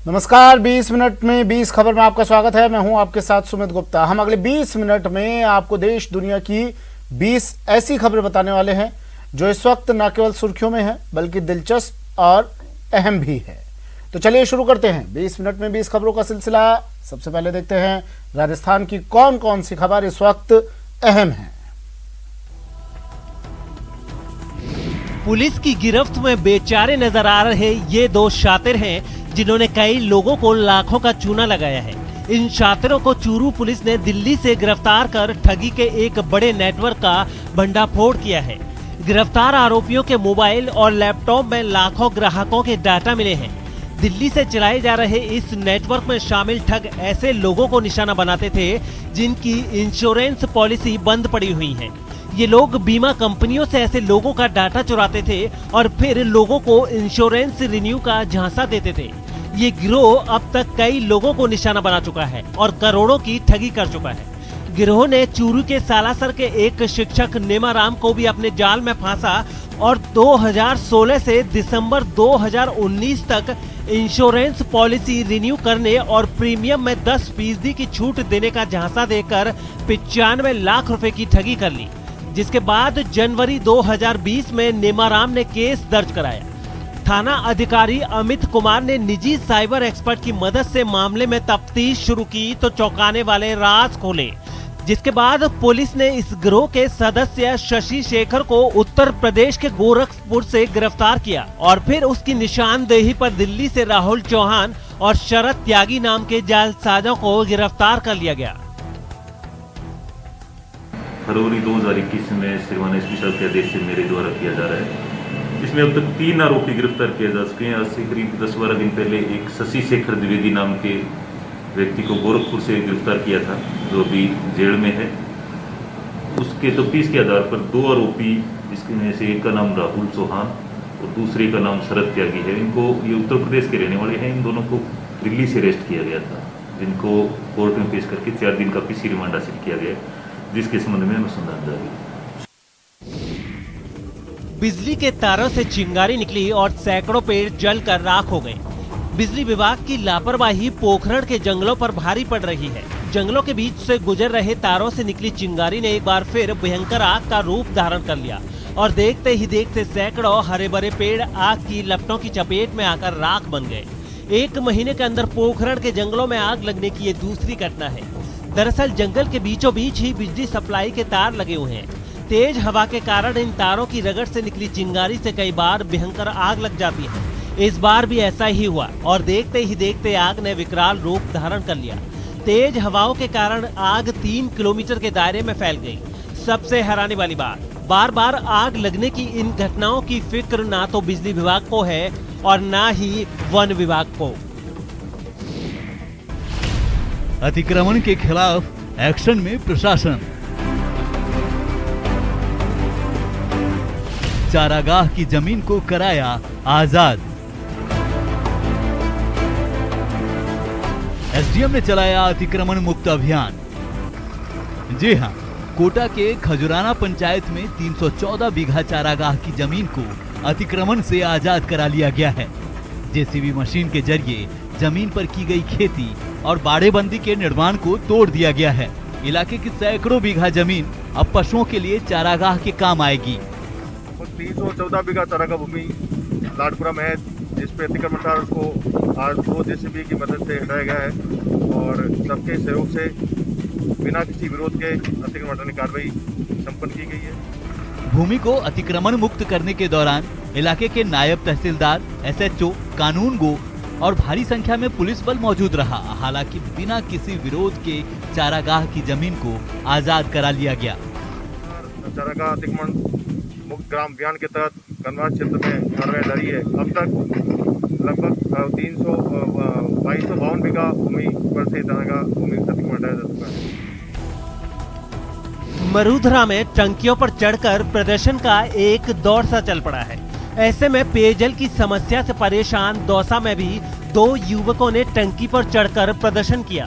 नमस्कार, 20 मिनट में 20 खबर में आपका स्वागत है। मैं हूं आपके साथ सुमित गुप्ता। हम अगले 20 मिनट में आपको देश दुनिया की 20 ऐसी खबरें बताने वाले हैं जो इस वक्त न केवल सुर्खियों में है बल्कि दिलचस्प और अहम भी है। तो चलिए शुरू करते हैं 20 मिनट में 20 खबरों का सिलसिला। सबसे पहले देखते हैं राजस्थान की कौन कौन सी खबर इस वक्त अहम है। पुलिस की गिरफ्त में बेचारे नजर आ रहे ये दो शातिर हैं जिन्होंने कई लोगों को लाखों का चूना लगाया है। इन शातिरों को चूरू पुलिस ने दिल्ली से गिरफ्तार कर ठगी के एक बड़े नेटवर्क का भंडाफोड़ किया है। गिरफ्तार आरोपियों के मोबाइल और लैपटॉप में लाखों ग्राहकों के डाटा मिले हैं। दिल्ली से चलाए जा रहे इस नेटवर्क में शामिल ठग ऐसे लोगों को निशाना बनाते थे जिनकी इंश्योरेंस पॉलिसी बंद पड़ी हुई है। ये लोग बीमा कंपनियों से ऐसे लोगों का डाटा चुराते थे और फिर लोगों को इंश्योरेंस रिन्यू का झांसा देते थे। ये गिरोह अब तक कई लोगों को निशाना बना चुका है और करोड़ों की ठगी कर चुका है। गिरोह ने चूरू के सालासर के एक शिक्षक नेमाराम को भी अपने जाल में फांसा और 2016 से दिसंबर 2019 तक इंश्योरेंस पॉलिसी रिन्यू करने और प्रीमियम में 10% की छूट देने का झांसा देकर 95 लाख रुपए की ठगी कर ली। जिसके बाद जनवरी 2020 में नेमाराम ने केस दर्ज कराया। थाना अधिकारी अमित कुमार ने निजी साइबर एक्सपर्ट की मदद से मामले में तफ्तीश शुरू की तो चौंकाने वाले राज खोले। जिसके बाद पुलिस ने इस गिरोह के सदस्य शशि शेखर को उत्तर प्रदेश के गोरखपुर से गिरफ्तार किया और फिर उसकी निशानदेही पर दिल्ली से राहुल चौहान और शरद त्यागी नाम के जालसाजों को गिरफ्तार कर लिया गया। फरवरी 2021 में सिरवाना एसपी साहब के आदेश से मेरे द्वारा किया जा रहा है। इसमें अब तक 3 आरोपी गिरफ्तार किए जा चुके हैं। आज से करीब 10-12 दिन पहले एक शशि शेखर द्विवेदी नाम के व्यक्ति को गोरखपुर से गिरफ्तार किया था जो अभी जेल में है। उसके तफ्तीश के आधार पर 2 आरोपी, इसमें से एक का नाम राहुल चौहान और दूसरे का नाम शरद त्यागी है। इनको ये उत्तर प्रदेश के रहने वाले हैं। इन दोनों को दिल्ली से अरेस्ट किया गया था, जिनको कोर्ट में पेश करके 4 दिन का पीसी रिमांड हासिल किया गया, जिसके संबंध में अनुसंधान जारी है। बिजली के तारों से चिंगारी निकली और सैकड़ों पेड़ जलकर राख हो गए। बिजली विभाग की लापरवाही पोखरण के जंगलों पर भारी पड़ रही है। जंगलों के बीच से गुजर रहे तारों से निकली चिंगारी ने एक बार फिर भयंकर आग का रूप धारण कर लिया और देखते ही देखते सैकड़ों हरे भरे पेड़ आग की लपटों की चपेट में आकर राख बन गए। 1 महीने के अंदर पोखरण के जंगलों में आग लगने की ये दूसरी घटना है। दरअसल जंगल के बीचों बीच ही बिजली सप्लाई के तार लगे हुए हैं। तेज हवा के कारण इन तारों की रगड़ से निकली चिंगारी से कई बार भयंकर आग लग जाती है। इस बार भी ऐसा ही हुआ और देखते ही देखते आग ने विकराल रूप धारण कर लिया। तेज हवाओं के कारण आग 3 किलोमीटर के दायरे में फैल गई। सबसे हैरानी वाली बात, बार बार आग लगने की इन घटनाओं की फिक्र ना तो बिजली विभाग को है और ना ही वन विभाग को। अतिक्रमण के खिलाफ एक्शन में प्रशासन। चारागाह की जमीन को कराया आजाद। एसडीएम ने चलाया अतिक्रमण मुक्त अभियान। जी हां, कोटा के खजुराना पंचायत में 314 बीघा चारागाह की जमीन को अतिक्रमण से आजाद करा लिया गया है। जेसीबी मशीन के जरिए जमीन पर की गई खेती और बाड़ेबंदी के निर्माण को तोड़ दिया गया है। इलाके की सैकड़ों बीघा जमीन अब पशुओं के लिए चारागाह के काम आएगी। 314 बीघा चारागाह भूमि लाडपुरा में है, जिसपे अतिक्रमणकार को आज 2 जेसीबी की मदद से हटाया गया है और सबके सहयोग से बिना किसी विरोध के अतिक्रमण हटाने की कार्रवाई संपन्न की गई है। भूमि को अतिक्रमण मुक्त करने के दौरान इलाके के नायब तहसीलदार, एसएचओ, कानून गो और भारी संख्या में पुलिस बल मौजूद रहा। हालांकि बिना किसी विरोध के चारागाह की जमीन को आजाद करा लिया गया। चारागाह अतिक्रमण मुक्त ग्राम अभियान के तहत कनवास क्षेत्र में कार्रवाई जारी है। अब तक लगभग 2252 बीघा भूमि पर से चारागाह भूमि अतिक्रमण हटाया जा चुका है। मरूधरा में टंकियों पर चढ़कर प्रदर्शन का एक दौर सा चल पड़ा है। ऐसे में पेयजल की समस्या से परेशान दौसा में भी 2 युवकों ने टंकी पर चढ़कर प्रदर्शन किया।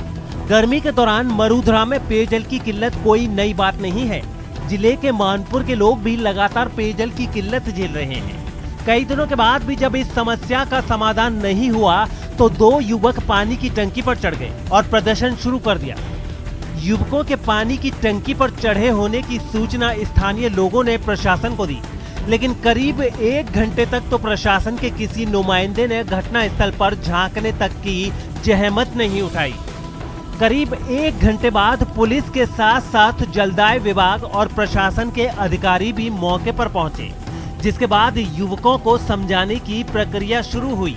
गर्मी के दौरान मरूधरा में पेयजल की किल्लत कोई नई बात नहीं है। जिले के मानपुर के लोग भी लगातार पेयजल की किल्लत झेल रहे हैं। कई दिनों के बाद भी जब इस समस्या का समाधान नहीं हुआ तो दो युवक पानी की टंकी पर चढ़ गए और प्रदर्शन शुरू कर दिया। युवकों के पानी की टंकी पर चढ़े होने की सूचना स्थानीय लोगों ने प्रशासन को दी, लेकिन करीब 1 घंटे तक तो प्रशासन के किसी नुमाइंदे ने घटना स्थल पर झांकने तक की जहमत नहीं उठाई। करीब 1 घंटे बाद पुलिस के साथ साथ जलदाय विभाग और प्रशासन के अधिकारी भी मौके पर पहुंचे, जिसके बाद युवकों को समझाने की प्रक्रिया शुरू हुई।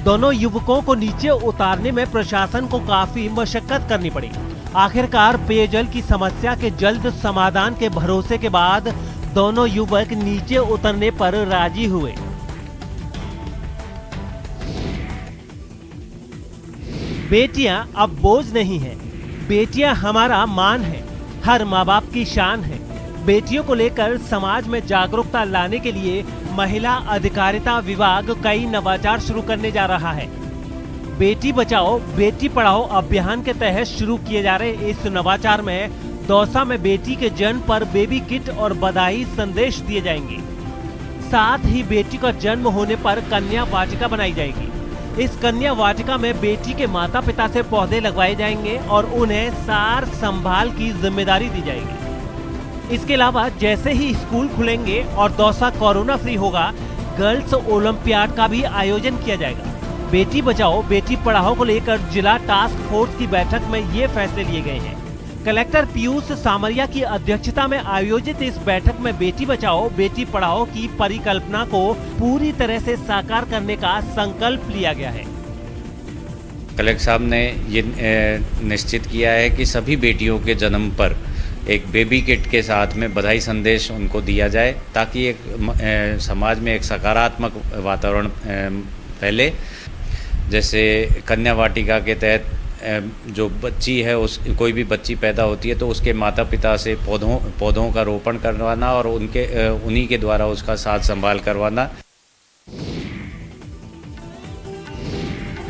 दोनों युवकों को नीचे उतारने में प्रशासन को काफी मशक्कत करनी पड़ी। आखिरकार पेयजल की समस्या के जल्द समाधान के भरोसे के बाद दोनों युवक नीचे उतरने पर राजी हुए। बेटियां अब बोझ नहीं है, बेटियां हमारा मान है, हर माँ बाप की शान है। बेटियों को लेकर समाज में जागरूकता लाने के लिए महिला अधिकारिता विभाग कई नवाचार शुरू करने जा रहा है। बेटी बचाओ बेटी पढ़ाओ अभियान के तहत शुरू किए जा रहे इस नवाचार में दौसा में बेटी के जन्म पर बेबी किट और बधाई संदेश दिए जाएंगे। साथ ही बेटी का जन्म होने पर कन्या वाटिका बनाई जाएगी। इस कन्या वाटिका में बेटी के माता पिता से पौधे लगवाए जाएंगे और उन्हें सार संभाल की जिम्मेदारी दी जाएगी। इसके अलावा जैसे ही स्कूल खुलेंगे और दौसा कोरोना फ्री होगा, गर्ल्स ओलंपियाड का भी आयोजन किया जाएगा। बेटी बचाओ बेटी पढ़ाओ को लेकर जिला टास्क फोर्स की बैठक में ये फैसले लिए गए हैं। कलेक्टर पीयूष सामरिया की अध्यक्षता में आयोजित इस बैठक में बेटी बचाओ बेटी पढ़ाओ की परिकल्पना को पूरी तरह से साकार करने का संकल्प लिया गया है। कलेक्टर साहब ने ये निश्चित किया है कि सभी बेटियों के जन्म पर एक बेबी किट के साथ में बधाई संदेश उनको दिया जाए, ताकि एक समाज में एक सकारात्मक वातावरण फैले। जैसे कन्या वाटिका के तहत जो बच्ची है कोई भी बच्ची पैदा होती है तो उसके माता पिता से पौधों का रोपण करवाना और उन्हीं के द्वारा उसका साथ संभाल करवाना।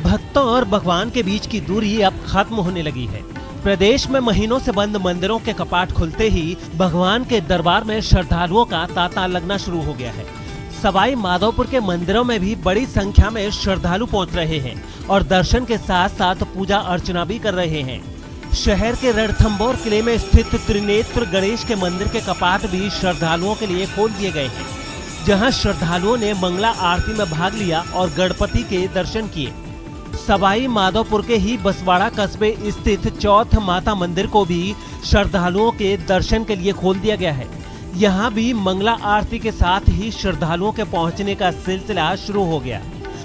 भक्तों और भगवान के बीच की दूरी अब खत्म होने लगी है। प्रदेश में महीनों से बंद मंदिरों के कपाट खुलते ही भगवान के दरबार में श्रद्धालुओं का तांता लगना शुरू हो गया है। सवाई माधोपुर के मंदिरों में भी बड़ी संख्या में श्रद्धालु पहुंच रहे हैं और दर्शन के साथ साथ पूजा अर्चना भी कर रहे हैं। शहर के रणथंभौर किले में स्थित त्रिनेत्र गणेश के मंदिर के कपाट भी श्रद्धालुओं के लिए खोल दिए गए हैं, जहां श्रद्धालुओं ने मंगला आरती में भाग लिया और गणपति के दर्शन किए। सवाई माधोपुर के ही बसवाड़ा कस्बे स्थित चौथ माता मंदिर को भी श्रद्धालुओं के दर्शन के लिए खोल दिया गया है। यहाँ भी मंगला आरती के साथ ही श्रद्धालुओं के पहुँचने का सिलसिला शुरू हो गया।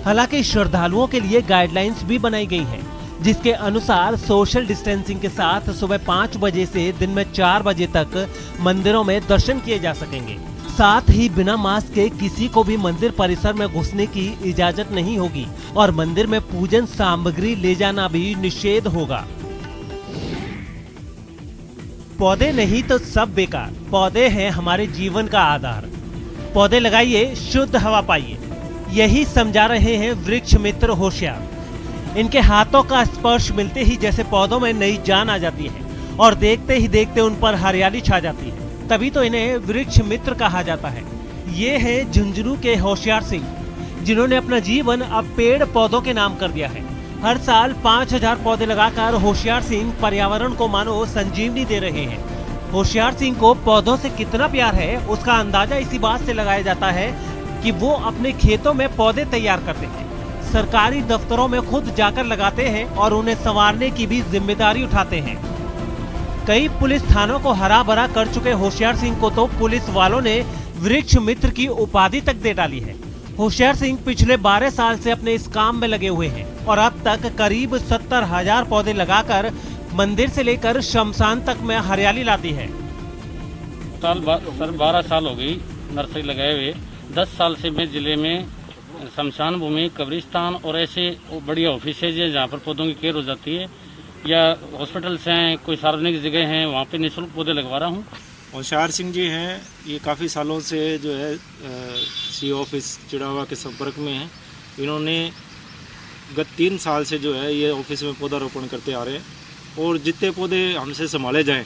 हालांकि श्रद्धालुओं के लिए गाइडलाइंस भी बनाई गई हैं, जिसके अनुसार सोशल डिस्टेंसिंग के साथ सुबह 5 बजे से दिन में 4 बजे तक मंदिरों में दर्शन किए जा सकेंगे। साथ ही बिना मास्क के किसी को भी मंदिर परिसर में घुसने की इजाजत नहीं होगी और मंदिर में पूजन सामग्री ले जाना भी निषेध होगा। पौधे नहीं तो सब बेकार, पौधे हैं हमारे जीवन का आधार। पौधे लगाइए, शुद्ध हवा पाइए, यही समझा रहे हैं वृक्ष मित्र होशियार। इनके हाथों का स्पर्श मिलते ही जैसे पौधों में नई जान आ जाती है और देखते ही देखते उन पर हरियाली छा जाती है, तभी तो इन्हें वृक्ष मित्र कहा जाता है। ये है झुंझुनू के होशियार सिंह, जिन्होंने अपना जीवन अब पेड़ पौधों के नाम कर दिया है। हर साल 5000 पौधे लगाकर होशियार सिंह पर्यावरण को मानो संजीवनी दे रहे हैं। होशियार सिंह को पौधों से कितना प्यार है उसका अंदाजा इसी बात से लगाया जाता है कि वो अपने खेतों में पौधे तैयार करते हैं, सरकारी दफ्तरों में खुद जाकर लगाते हैं और उन्हें संवारने की भी जिम्मेदारी उठाते हैं। कई पुलिस थानों को हरा भरा कर चुके होशियार सिंह को तो पुलिस वालों ने वृक्ष मित्र की उपाधि तक दे डाली है। होशियार सिंह पिछले 12 साल से अपने इस काम में लगे हुए हैं और अब तक करीब 70,000 पौधे लगाकर मंदिर से लेकर शमशान तक में हरियाली लाती है। सर 12 साल हो गई नर्सरी लगाए हुए। 10 साल से मैं जिले में शमशान भूमि, कब्रिस्तान और ऐसे बढ़िया ऑफिस है जहाँ पर पौधों की केयर हो जाती है, या हॉस्पिटल्स हैं, कोई सार्वजनिक जगह हैं, वहाँ पे निःशुल्क पौधे लगवा रहा हूँ। होशियार सिंह जी हैं, ये काफ़ी सालों से जो है सी ऑफिस चिड़ावा के संपर्क में हैं। इन्होंने गत 3 साल से जो है ये ऑफिस में पौधारोपण करते आ रहे हैं और जितने पौधे हमसे संभाले जाएं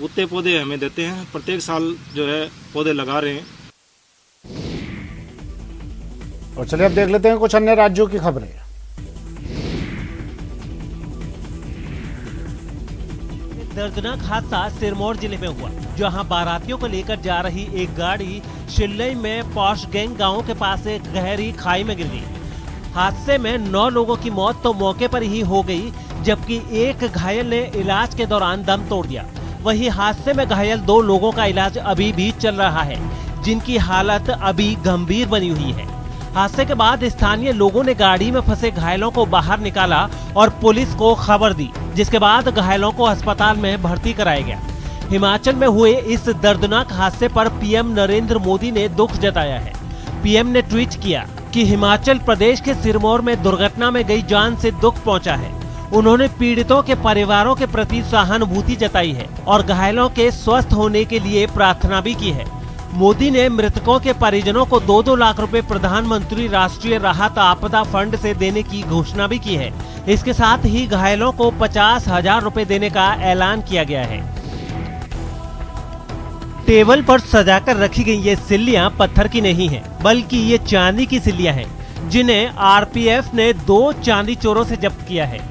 उतने पौधे हमें देते हैं। प्रत्येक साल जो है पौधे लगा रहे हैं। और चलिए अब देख लेते हैं कुछ अन्य राज्यों की खबरें। दर्दनाक हादसा सिरमौर जिले में हुआ, जहां बारातियों को लेकर जा रही एक गाड़ी शिल्लई में पॉश गैंग गांव के पास एक गहरी खाई में गिर गई। हादसे में 9 लोगों की मौत तो मौके पर ही हो गई, जबकि एक घायल ने इलाज के दौरान दम तोड़ दिया। वहीं हादसे में घायल 2 लोगों का इलाज अभी भी चल रहा है, जिनकी हालत अभी गंभीर बनी हुई है। हादसे के बाद स्थानीय लोगों ने गाड़ी में फंसे घायलों को बाहर निकाला और पुलिस को खबर दी, जिसके बाद घायलों को अस्पताल में भर्ती कराया गया। हिमाचल में हुए इस दर्दनाक हादसे पर पीएम नरेंद्र मोदी ने दुख जताया है। पीएम ने ट्वीट किया कि हिमाचल प्रदेश के सिरमौर में दुर्घटना में गई जान से दुख पहुंचा है। उन्होंने पीड़ितों के परिवारों के प्रति सहानुभूति जताई है और घायलों के स्वस्थ होने के लिए प्रार्थना भी की है। मोदी ने मृतकों के परिजनों को 2-2 लाख रुपए प्रधानमंत्री राष्ट्रीय राहत आपदा फंड से देने की घोषणा भी की है। इसके साथ ही घायलों को 50,000 रुपए देने का ऐलान किया गया है। टेबल पर सजाकर रखी गई ये सिल्लियां पत्थर की नहीं है, बल्कि ये चांदी की सिल्लियां हैं, जिन्हें आरपीएफ ने 2 चांदी चोरों से जब्त किया है।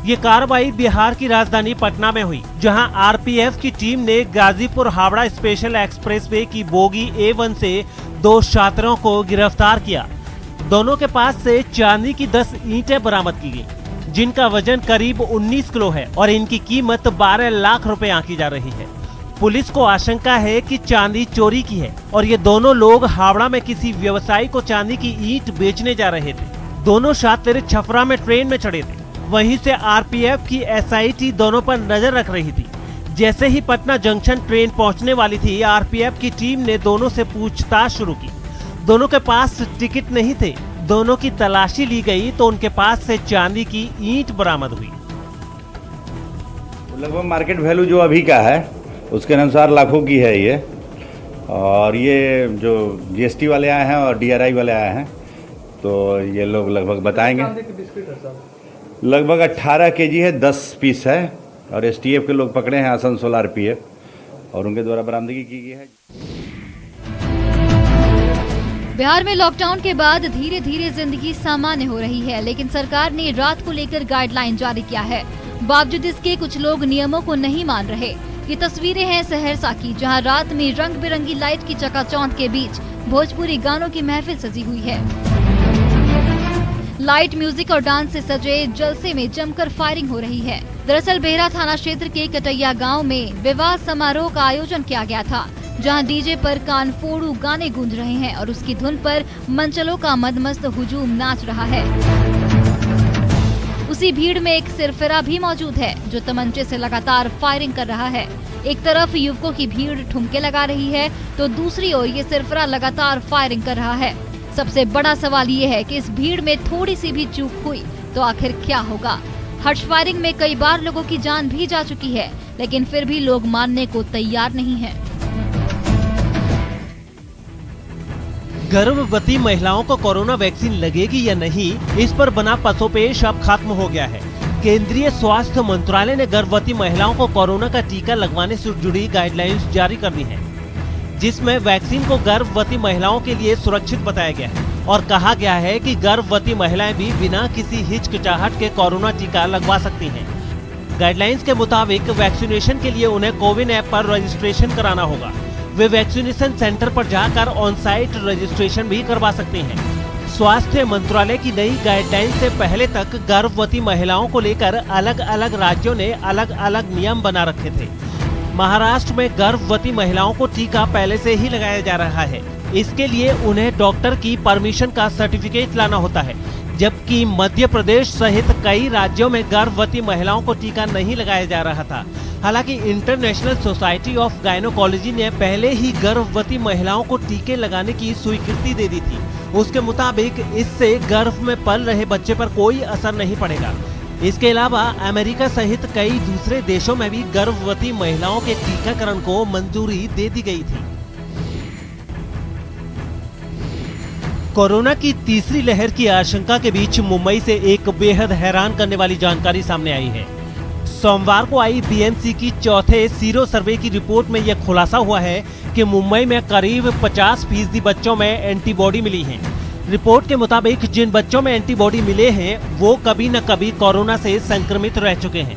ये कार्रवाई बिहार की राजधानी पटना में हुई, जहां आरपीएफ की टीम ने गाजीपुर हावड़ा स्पेशल एक्सप्रेसवे की बोगी A1 से 2 छात्रों को गिरफ्तार किया। दोनों के पास से चांदी की 10 ईंटें बरामद की गई, जिनका वजन करीब 19 किलो है और इनकी कीमत 12 लाख रुपए आंकी जा रही है। पुलिस को आशंका है कि चांदी चोरी की है और ये दोनों लोग हावड़ा में किसी व्यवसायी को चांदी की ईंट बेचने जा रहे थे। दोनों छात्र छपरा में ट्रेन में चढ़े थे। वहीं से आरपीएफ की एसआईटी दोनों पर नजर रख रही थी। जैसे ही पटना जंक्शन ट्रेन पहुंचने वाली थी, आरपीएफ की टीम ने दोनों से पूछताछ शुरू की। दोनों के पास टिकट नहीं थे। दोनों की तलाशी ली गई तो उनके पास से चांदी की ईंट बरामद हुई। लगभग मार्केट वैल्यू जो अभी का है उसके अनुसार लाखों की है ये। और ये जो जीएसटी वाले आए हैं और डीआरआई वाले आए हैं, तो ये लोग लगभग बताएंगे। लगभग 18 केजी है, 10 पीस है और एसटीएफ के लोग पकड़े हैं, आसनसोल आरपीएफ, और उनके द्वारा बरामदगी की गई है। बिहार में लॉकडाउन के बाद धीरे धीरे जिंदगी सामान्य हो रही है, लेकिन सरकार ने रात को लेकर गाइडलाइन जारी किया है। बावजूद इसके कुछ लोग नियमों को नहीं मान रहे। ये तस्वीरें हैं सहरसा की, जहां रात में रंग बिरंगी लाइट की चकाचौंध के बीच भोजपुरी गानों की महफिल सजी हुई है। लाइट, म्यूजिक और डांस से सजे जलसे में जमकर फायरिंग हो रही है। दरअसल बेहरा थाना क्षेत्र के कटैया गांव में विवाह समारोह का आयोजन किया गया था, जहां डीजे पर कानफोड़ू गाने गूंज रहे हैं और उसकी धुन पर मंचलों का मदमस्त हुजूम नाच रहा है। उसी भीड़ में एक सिरफिरा भी मौजूद है, जो तमंचे से लगातार फायरिंग कर रहा है। एक तरफ युवकों की भीड़ ठुमके लगा रही है, तो दूसरी ओर ये सिरफिरा लगातार फायरिंग कर रहा है। सबसे बड़ा सवाल ये है कि इस भीड़ में थोड़ी सी भी चूक हुई तो आखिर क्या होगा। हर्ष फायरिंग में कई बार लोगों की जान भी जा चुकी है, लेकिन फिर भी लोग मानने को तैयार नहीं हैं। गर्भवती महिलाओं को कोरोना वैक्सीन लगेगी या नहीं, इस पर बना पसोपेश अब खत्म हो गया है। केंद्रीय स्वास्थ्य मंत्रालय ने गर्भवती महिलाओं को कोरोना का टीका लगवाने से जुड़ी गाइडलाइंस जारी कर दी है, जिसमें वैक्सीन को गर्भवती महिलाओं के लिए सुरक्षित बताया गया है और कहा गया है कि गर्भवती महिलाएं भी बिना किसी हिचकिचाहट के कोरोना टीका लगवा सकती हैं। गाइडलाइंस के मुताबिक वैक्सीनेशन के लिए उन्हें कोविन ऐप पर रजिस्ट्रेशन कराना होगा। वे वैक्सीनेशन सेंटर पर जाकर ऑन साइट रजिस्ट्रेशन भी करवा सकते हैं। स्वास्थ्य मंत्रालय की नई गाइडलाइन से पहले तक गर्भवती महिलाओं को लेकर अलग अलग राज्यों ने अलग अलग नियम बना रखे थे। महाराष्ट्र में गर्भवती महिलाओं को टीका पहले से ही लगाया जा रहा है। इसके लिए उन्हें डॉक्टर की परमिशन का सर्टिफिकेट लाना होता है, जबकि मध्य प्रदेश सहित कई राज्यों में गर्भवती महिलाओं को टीका नहीं लगाया जा रहा था। हालांकि इंटरनेशनल सोसाइटी ऑफ गायनोकोलॉजी ने पहले ही गर्भवती महिलाओं को टीके लगाने की स्वीकृति दे दी थी। उसके मुताबिक इससे गर्भ में पल रहे बच्चे पर कोई असर नहीं पड़ेगा। इसके अलावा अमेरिका सहित कई दूसरे देशों में भी गर्भवती महिलाओं के टीकाकरण को मंजूरी दे दी गई थी। कोरोना की तीसरी लहर की आशंका के बीच मुंबई से एक बेहद हैरान करने वाली जानकारी सामने आई है। सोमवार को आई बीएमसी की चौथे सीरो सर्वे की रिपोर्ट में यह खुलासा हुआ है कि मुंबई में करीब 50% बच्चों में एंटीबॉडी मिली है। रिपोर्ट के मुताबिक जिन बच्चों में एंटीबॉडी मिले हैं वो कभी न कभी कोरोना से संक्रमित रह चुके हैं।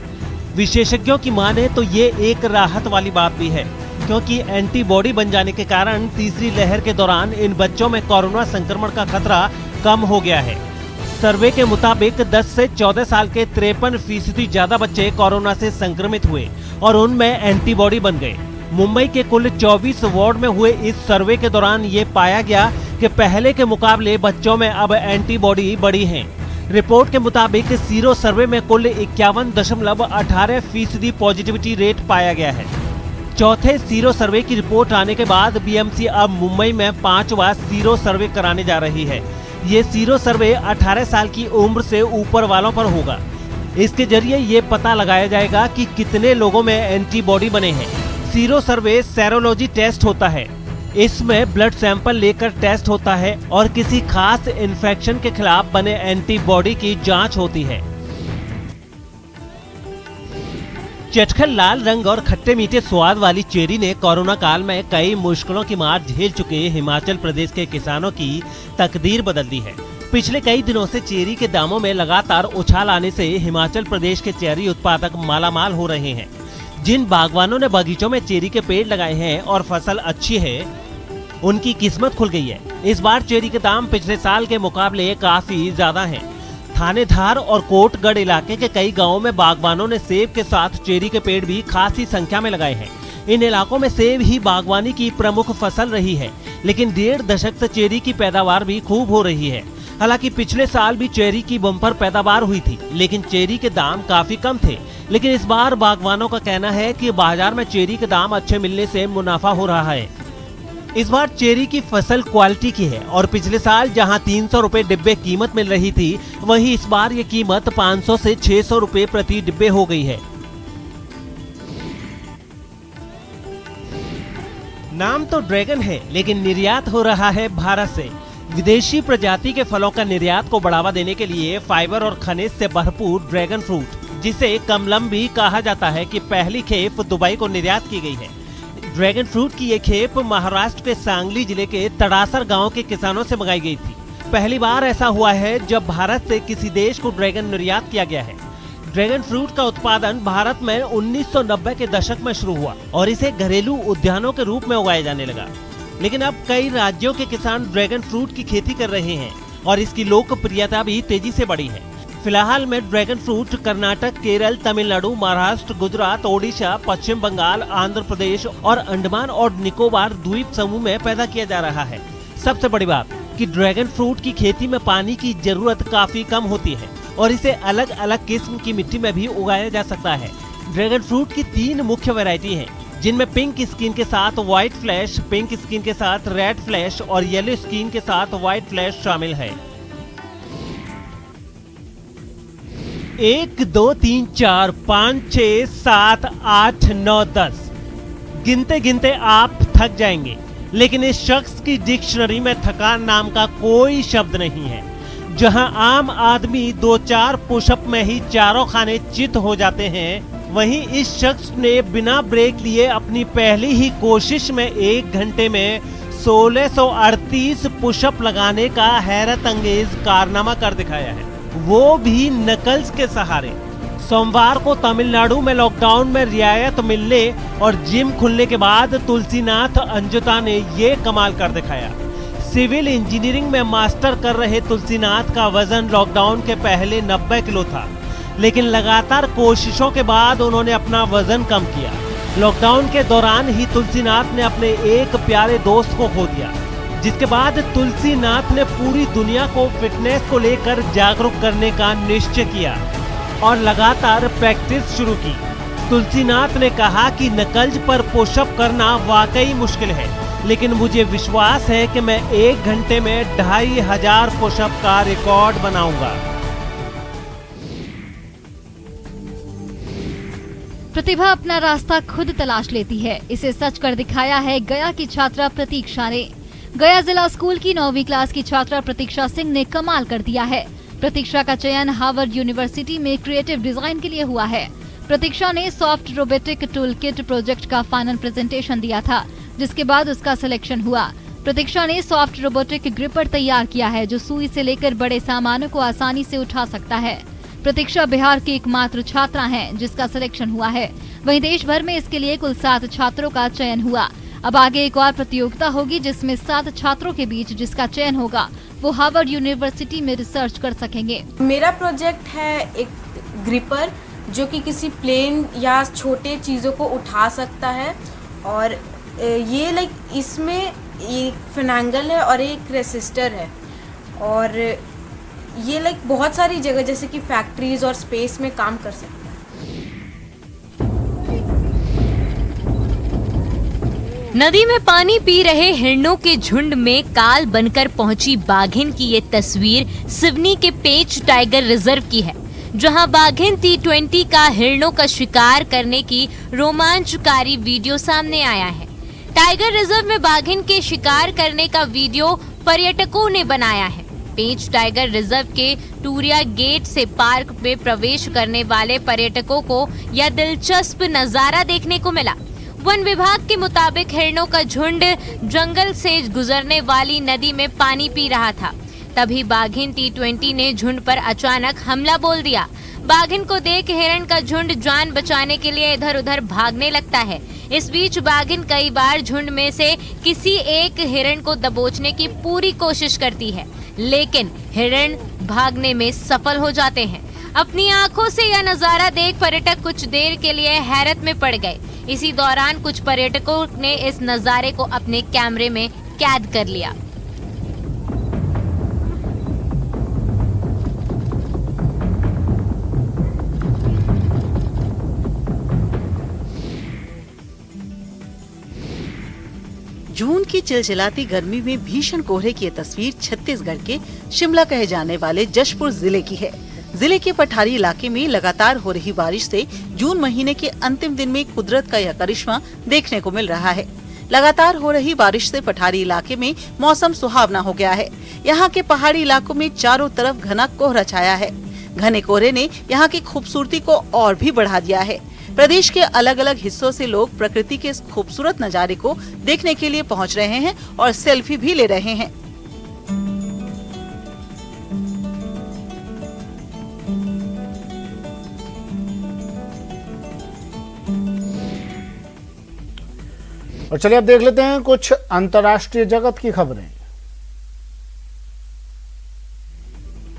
विशेषज्ञों की माने तो ये एक राहत वाली बात भी है, क्योंकि एंटीबॉडी बन जाने के कारण तीसरी लहर के दौरान इन बच्चों में कोरोना संक्रमण का खतरा कम हो गया है। सर्वे के मुताबिक 10 से 14 साल के 53% ज्यादा बच्चे कोरोना से संक्रमित हुए और उनमें एंटीबॉडी बन गए। मुंबई के कुल 24 वार्ड में हुए इस सर्वे के दौरान ये पाया गया कि पहले के मुकाबले बच्चों में अब एंटीबॉडी बढ़ी है। रिपोर्ट के मुताबिक सीरो सर्वे में कुल 51.18% पॉजिटिविटी रेट पाया गया है। चौथे सीरो सर्वे की रिपोर्ट आने के बाद बीएमसी अब मुंबई में 5वां सीरो सर्वे कराने जा रही है। ये सीरो सर्वे 18 साल की उम्र से ऊपर वालों पर होगा। इसके जरिए ये पता लगाया जाएगा कि कितने लोगों में एंटीबॉडी बने हैं। सीरो सर्वे सेरोलॉजी टेस्ट होता है। इसमें ब्लड सैंपल लेकर टेस्ट होता है और किसी खास इन्फेक्शन के खिलाफ बने एंटीबॉडी की जांच होती है। चटखल लाल रंग और खट्टे मीठे स्वाद वाली चेरी ने कोरोना काल में कई मुश्किलों की मार झेल चुके हिमाचल प्रदेश के किसानों की तकदीर बदल दी है। पिछले कई दिनों से चेरी के दामों में लगातार उछाल आने से हिमाचल प्रदेश के चेरी उत्पादक मालामाल हो रहे हैं। जिन बागवानों ने बगीचों में चेरी के पेड़ लगाए हैं और फसल अच्छी है, उनकी किस्मत खुल गई है। इस बार चेरी के दाम पिछले साल के मुकाबले काफी ज्यादा हैं। थानेधार और कोटगढ़ इलाके के कई गांवों में बागवानों ने सेब के साथ चेरी के पेड़ भी खासी संख्या में लगाए हैं। इन इलाकों में सेब ही बागवानी की प्रमुख फसल रही है, लेकिन 1.5 दशक से चेरी की पैदावार भी खूब हो रही है। हालांकि पिछले साल भी चेरी की बम्पर पैदावार हुई थी, लेकिन चेरी के दाम काफी कम थे। लेकिन इस बार बागवानों का कहना है कि बाजार में चेरी के दाम अच्छे मिलने से मुनाफा हो रहा है। इस बार चेरी की फसल क्वालिटी की है और पिछले साल जहां 300 रुपए डिब्बे कीमत मिल रही थी, वहीं इस बार ये कीमत 500 से 600 रुपए प्रति डिब्बे हो गई है। नाम तो ड्रैगन है, लेकिन निर्यात हो रहा है भारत से। विदेशी प्रजाति के फलों का निर्यात को बढ़ावा देने के लिए फाइबर और खनिज से भरपूर ड्रैगन फ्रूट, जिसे कमलम भी कहा जाता है, कि पहली खेप दुबई को निर्यात की गई है। ड्रैगन फ्रूट की ये खेप महाराष्ट्र के सांगली जिले के तड़ासर गांव के किसानों से मंगाई गई थी। पहली बार ऐसा हुआ है जब भारत से किसी देश को ड्रैगन निर्यात किया गया है। ड्रैगन फ्रूट का उत्पादन भारत में 1990 के दशक में शुरू हुआ और इसे घरेलू उद्यानों के रूप में उगाया जाने लगा। लेकिन अब कई राज्यों के किसान ड्रैगन फ्रूट की खेती कर रहे हैं और इसकी लोकप्रियता भी तेजी से बढ़ी है। फिलहाल में ड्रैगन फ्रूट कर्नाटक, केरल, तमिलनाडु, महाराष्ट्र, गुजरात, ओडिशा, पश्चिम बंगाल, आंध्र प्रदेश और अंडमान और निकोबार द्वीप समूह में पैदा किया जा रहा है। सबसे बड़ी बात कि ड्रैगन फ्रूट की खेती में पानी की जरूरत काफी कम होती है और इसे अलग अलग किस्म की मिट्टी में भी उगाया जा सकता है। ड्रैगन फ्रूट की 3 मुख्य वैरायटी हैं, जिनमें पिंक स्किन के साथ व्हाइट फ्लैश, पिंक स्किन के साथ रेड फ्लैश और येलो स्किन के साथ व्हाइट फ्लैश शामिल है। 1 2 3 4 5 6 7 8 9 10 गिनते गिनते आप थक जाएंगे, लेकिन इस शख्स की डिक्शनरी में थकान नाम का कोई शब्द नहीं है। जहां आम आदमी 2-4 पुशअप में ही चारों खाने चित हो जाते हैं, वहीं इस शख्स ने बिना ब्रेक लिए अपनी पहली ही कोशिश में 1 घंटे में 1638 पुशअप लगाने का हैरत अंगेज कारनामा कर दिखाया है, वो भी नकल्स के सहारे। सोमवार को तमिलनाडु में लॉकडाउन में रियायत मिलने और जिम खुलने के बाद तुलसीनाथ अंजुता ने ये कमाल कर दिखाया। सिविल इंजीनियरिंग में मास्टर कर रहे तुलसीनाथ का वजन लॉकडाउन के पहले 90 किलो था, लेकिन लगातार कोशिशों के बाद उन्होंने अपना वजन कम किया। लॉकडाउन के दौरान ही तुलसीनाथ ने अपने एक प्यारे दोस्त को खो दिया, जिसके बाद तुलसीनाथ ने पूरी दुनिया को फिटनेस को लेकर जागरूक करने का निश्चय किया और लगातार प्रैक्टिस शुरू की। तुलसीनाथ ने कहा कि नकल्स पर पुशअप करना वाकई मुश्किल है, लेकिन मुझे विश्वास है कि मैं 1 घंटे में 2500 पुशअप का रिकॉर्ड बनाऊंगा। प्रतिभा अपना रास्ता खुद तलाश लेती है, इसे सच कर दिखाया है गया की छात्रा प्रतीक्षा ने। गया जिला स्कूल की 9वीं क्लास की छात्रा प्रतीक्षा सिंह ने कमाल कर दिया है। प्रतीक्षा का चयन हार्वर्ड यूनिवर्सिटी में क्रिएटिव डिजाइन के लिए हुआ है। प्रतीक्षा ने soft robotic tool kit project का फाइनल प्रेजेंटेशन दिया था, जिसके बाद उसका सिलेक्शन हुआ। प्रतीक्षा ने सॉफ्ट रोबोटिक ग्रिपर तैयार किया है, जो सुई से लेकर बड़े सामानों को आसानी से उठा सकता है। प्रतीक्षा बिहार की एकमात्र छात्रा हैं जिसका सिलेक्शन हुआ है। वहीं देश भर में इसके लिए कुल 7 छात्रों का चयन हुआ। अब आगे एक और प्रतियोगिता होगी जिसमें 7 छात्रों के बीच जिसका चयन होगा वो हार्वर्ड यूनिवर्सिटी में रिसर्च कर सकेंगे। मेरा प्रोजेक्ट है एक ग्रिपर जो कि किसी प्लेन या छोटे चीज़ों को उठा सकता है, और ये इसमें एक फिनेंगल है और एक रेसिस्टर है, और ये बहुत सारी जगह जैसे कि फैक्ट्रीज और स्पेस में काम कर सकता है। नदी में पानी पी रहे हिरणों के झुंड में काल बनकर पहुंची बाघिन की ये तस्वीर सिवनी के पेंच टाइगर रिजर्व की है, जहां बाघिन T20 का हिरणों का शिकार करने की रोमांचकारी वीडियो सामने आया है। टाइगर रिजर्व में बाघिन के शिकार करने का वीडियो पर्यटकों ने बनाया है। पेंच टाइगर रिजर्व के टूरिया गेट से पार्क में प्रवेश करने वाले पर्यटकों को यह दिलचस्प नजारा देखने को मिला। वन विभाग के मुताबिक हिरणों का झुंड जंगल से गुजरने वाली नदी में पानी पी रहा था। तभी बाघिन T20 ने झुंड पर अचानक हमला बोल दिया। बाघिन को देख हिरण का झुंड जान बचाने के लिए इधर उधर भागने लगता है। इस बीच बाघिन कई बार झुंड में से किसी एक हिरण को दबोचने की पूरी कोशिश करती है, लेकिन हिरण भागने में सफल हो जाते हैं। अपनी आंखों से यह नजारा देख पर्यटक कुछ देर के लिए हैरत में पड़ गए। इसी दौरान कुछ पर्यटकों ने इस नजारे को अपने कैमरे में कैद कर लिया। जून की चिलचिलाती गर्मी में भीषण कोहरे की ये तस्वीर छत्तीसगढ़ के शिमला कहे जाने वाले जशपुर जिले की है। जिले के पठारी इलाके में लगातार हो रही बारिश से जून महीने के अंतिम दिन में कुदरत का यह करिश्मा देखने को मिल रहा है। लगातार हो रही बारिश से पठारी इलाके में मौसम सुहावना हो गया है। यहाँ के पहाड़ी इलाकों में चारों तरफ घना कोहरा छाया है। घने कोहरे ने यहाँ की खूबसूरती को और भी बढ़ा दिया है। प्रदेश के अलग अलग हिस्सों से लोग प्रकृति के इस खूबसूरत नजारे को देखने के लिए पहुँच रहे हैं और सेल्फी भी ले रहे हैं। और चलिए अब देख लेते हैं कुछ अंतर्राष्ट्रीय जगत की खबरें।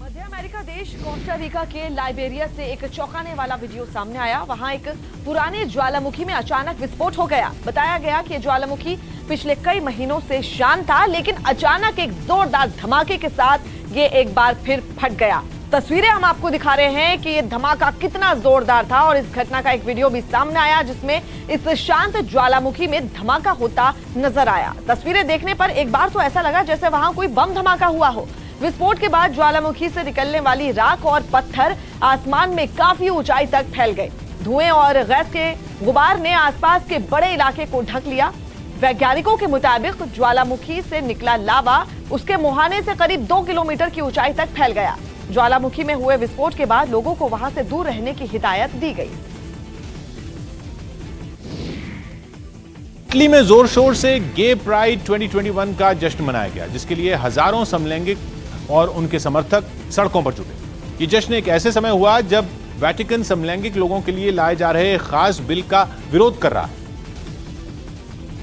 मध्य अमेरिका देश कोस्टा रिका के लाइबेरिया से एक चौंकाने वाला वीडियो सामने आया। वहां एक पुराने ज्वालामुखी में अचानक विस्फोट हो गया। बताया गया कि ज्वालामुखी पिछले कई महीनों से शांत था, लेकिन अचानक एक जोरदार धमाके के साथ ये एक बार फिर फट गया। तस्वीरें हम आपको दिखा रहे हैं कि ये धमाका कितना जोरदार था, और इस घटना का एक वीडियो भी सामने आया जिसमें इस शांत ज्वालामुखी में धमाका होता नजर आया। तस्वीरें देखने पर एक बार तो ऐसा लगा जैसे वहां कोई बम धमाका हुआ हो। विस्फोट के बाद ज्वालामुखी से निकलने वाली राख और पत्थर आसमान में काफी ऊंचाई तक फैल गए। धुएं और गैस के गुबार ने आसपास के बड़े इलाके को ढक लिया। वैज्ञानिकों के मुताबिक ज्वालामुखी से निकला लावा उसके मुहाने से करीब 2 किलोमीटर की ऊंचाई तक फैल गया। ज्वालामुखी में हुए विस्फोट के बाद लोगों को वहां से दूर रहने की हिदायत दी गई। इटली में जोर शोर से गे प्राइड 2021 का जश्न मनाया गया, जिसके लिए हजारों समलैंगिक और उनके समर्थक सड़कों पर जुटे। ये जश्न एक ऐसे समय हुआ जब वेटिकन समलैंगिक लोगों के लिए लाए जा रहे खास बिल का विरोध कर रहा है,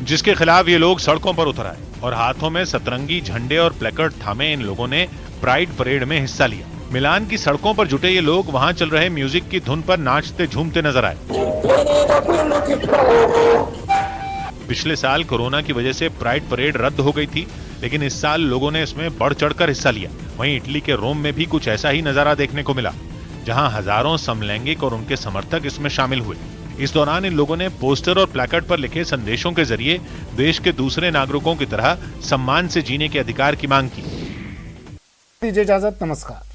जिसके खिलाफ ये लोग सड़कों पर उतर आए और हाथों में सतरंगी झंडे और प्लेकार्ड थामे इन लोगों ने प्राइड परेड में हिस्सा लिया। मिलान की सड़कों पर जुटे ये लोग वहां चल रहे म्यूजिक की धुन पर नाचते झूमते नजर आए। पिछले साल कोरोना की वजह से प्राइड परेड रद्द हो गई थी, लेकिन इस साल लोगों ने इसमें बढ़ चढ़कर हिस्सा लिया। वहीं इटली के रोम में भी कुछ ऐसा ही नजारा देखने को मिला, जहां हजारों समलैंगिक और उनके समर्थक इसमें शामिल हुए। इस दौरान इन लोगों ने पोस्टर और प्लेकार्ड पर लिखे संदेशों के जरिए देश के दूसरे नागरिकों की तरह सम्मान से जीने के अधिकार की मांग की। दीजिए इजाजत, नमस्कार।